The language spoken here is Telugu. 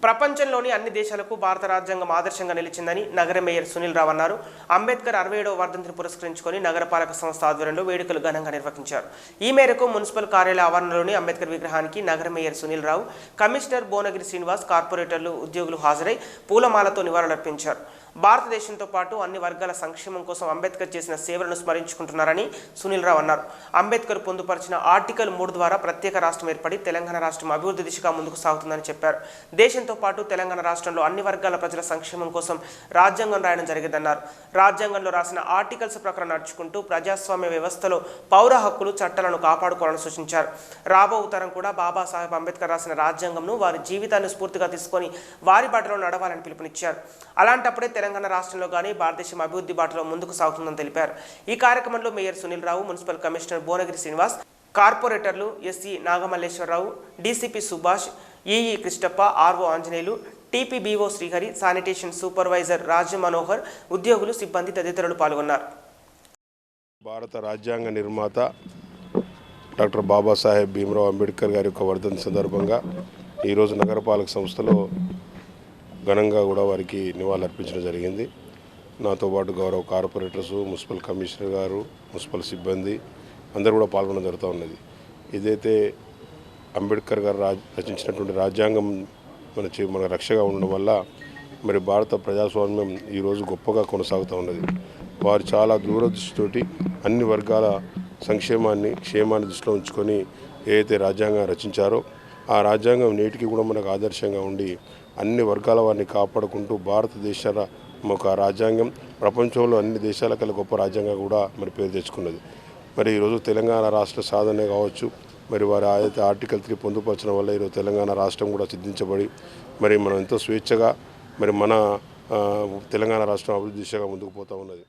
ప్రపంచంలోని అన్ని దేశాలకు భారత రాజ్యాంగం ఆదర్శంగా నిలిచిందని నగర మేయర్ సునీల్ రావు అన్నారు. అంబేద్కర్ 67వ వర్ధంతిని పురస్కరించుకొని నగరపాలక సంస్థ ఆధ్వర్యంలో వేడుకలు ఘనంగా నిర్వహించారు. ఈ మేరకు మున్సిపల్ కార్యాలయ ఆవరణలోని అంబేద్కర్ విగ్రహానికి నగర మేయర్ సునీల్ రావు, కమిషనర్ భువనగిరి శ్రీనివాస్, కార్పొరేటర్లు, ఉద్యోగులు హాజరై పూలమాలతో నివాళులర్పించారు. భారతదేశంతో పాటు అన్ని వర్గాల సంక్షేమం కోసం అంబేద్కర్ చేసిన సేవలను స్మరించుకుంటున్నారని సునీల్ రావు అన్నారు. అంబేద్కర్ పొందుపరిచిన ఆర్టికల్ 3 ద్వారా ప్రత్యేక రాష్ట్రం ఏర్పడి తెలంగాణ రాష్ట్రం అభివృద్ధి దిశగా ముందుకు సాగుతుందని చెప్పారు. దేశంతో పాటు తెలంగాణ రాష్ట్రంలో అన్ని వర్గాల ప్రజల సంక్షేమం కోసం రాజ్యాంగం రాయడం జరిగిందన్నారు. రాజ్యాంగంలో రాసిన ఆర్టికల్స్ ప్రకారం నడుచుకుంటూ ప్రజాస్వామ్య వ్యవస్థలో పౌర హక్కులు, చట్టాలను కాపాడుకోవాలని సూచించారు. రాబో తరం కూడా బాబాసాహెబ్ అంబేద్కర్ రాసిన రాజ్యాంగంను వారి జీవితాన్ని స్ఫూర్తిగా తీసుకొని వారి బాటలో నడవాలని పిలుపునిచ్చారు. అలాంటప్పుడే తెలంగాణ రాష్ట్రంలో కానీ భారతదేశం అభివృద్ధి బాటలో ముందుకు సాగుతుందని తెలిపారు. ఈ కార్యక్రమంలో mayor Sunil Rao, municipal commissioner Bhuvanagiri Srinivas, కార్పొరేటర్లు SC Nagamalleswararao, DCP Subhash, EE Krishnappa, RO Anjaneyulu, TPBO Srihari, sanitation supervisor Raja Manohar, ఉద్యోగులు, సిబ్బంది తదితరులు పాల్గొన్నారు. భారత రాజ్యాంగ నిర్మాత డాక్టర్ బాబాసాహెబ్ భీమ్రావ్ అంబేద్కర్ గారి యొక్క వర్ధంతి సందర్భంగా ఈరోజు నగరపాలక సంస్థలో ఘనంగా కూడా వారికి నివాళులర్పించడం జరిగింది. నాతో పాటు గౌరవ కార్పొరేటర్స్, మున్సిపల్ కమిషనర్ గారు, మున్సిపల్ సిబ్బంది అందరూ కూడా పాల్గొనడం జరుగుతూ ఉన్నది. ఇదైతే అంబేద్కర్ గారు రచించినటువంటి రాజ్యాంగం మన రక్షగా ఉండడం వల్ల మరి భారత ప్రజాస్వామ్యం ఈరోజు గొప్పగా కొనసాగుతూ ఉన్నది. వారు చాలా దూరదృష్టితోటి అన్ని వర్గాల సంక్షేమాన్ని, క్షేమాన్ని దృష్టిలో ఉంచుకొని ఏదైతే రాజ్యాంగం రచించారో ఆ రాజ్యాంగం నేటికి కూడా మనకు ఆదర్శంగా ఉండి అన్ని వర్గాల వారిని కాపాడుకుంటూ భారతదేశాల ఒక రాజ్యాంగం ప్రపంచంలో అన్ని దేశాలకల్లా గొప్ప రాజ్యాంగం కూడా మరి పేరు తెచ్చుకున్నది. మరి ఈరోజు తెలంగాణ రాష్ట్ర సాధనే కావచ్చు, మరి వారి అయితే ఆర్టికల్ 3 పొందుపరచడం వల్ల ఈరోజు తెలంగాణ రాష్ట్రం కూడా సిద్ధించబడి మరి మనం ఎంతో స్వేచ్ఛగా మరి మన తెలంగాణ రాష్ట్రం అభివృద్ధి దిశగా ముందుకు పోతూ ఉన్నది.